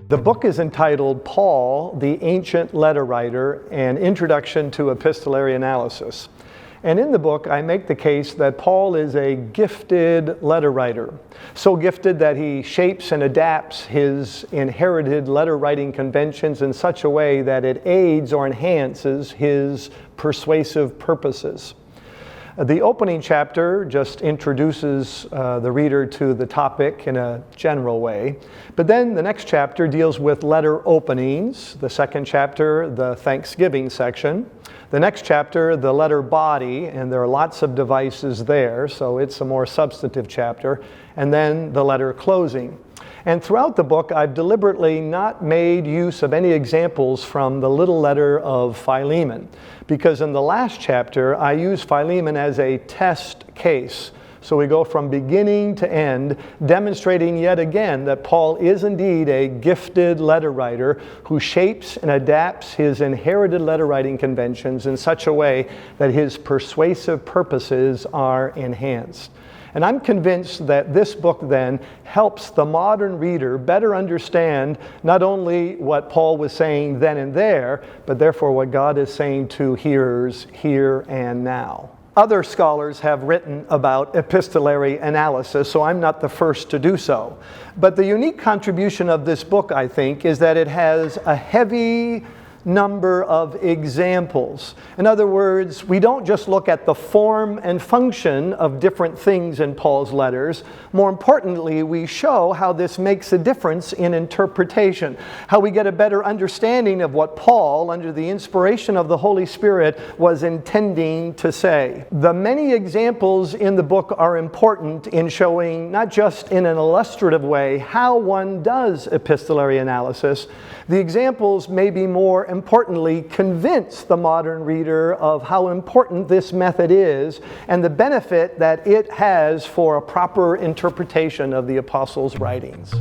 The book is entitled Paul, the Ancient Letter Writer, An Introduction to Epistolary Analysis. And in the book, I make the case that Paul is a gifted letter writer, so gifted that he shapes and adapts his inherited letter writing conventions in such a way that it aids or enhances his persuasive purposes. The opening chapter just introduces the reader to the topic in a general way, but then the next chapter deals with letter openings, the second chapter, the Thanksgiving section, the next chapter, the letter body, and there are lots of devices there, so it's a more substantive chapter, and then the letter closing. And throughout the book, I've deliberately not made use of any examples from the little letter of Philemon, because in the last chapter, I use Philemon as a test case. So we go from beginning to end, demonstrating yet again that Paul is indeed a gifted letter writer who shapes and adapts his inherited letter writing conventions in such a way that his persuasive purposes are enhanced. And I'm convinced that this book then helps the modern reader better understand not only what Paul was saying then and there, but therefore what God is saying to hearers here and now. Other scholars have written about epistolary analysis, so I'm not the first to do so. But the unique contribution of this book, I think, is that it has a heavy number of examples. In other words, we don't just look at the form and function of different things in Paul's letters. More importantly, we show how this makes a difference in interpretation, how we get a better understanding of what Paul, under the inspiration of the Holy Spirit, was intending to say. The many examples in the book are important in showing, not just in an illustrative way, how one does epistolary analysis. The examples may be more importantly convince the modern reader of how important this method is and the benefit that it has for a proper interpretation of the apostles' writings.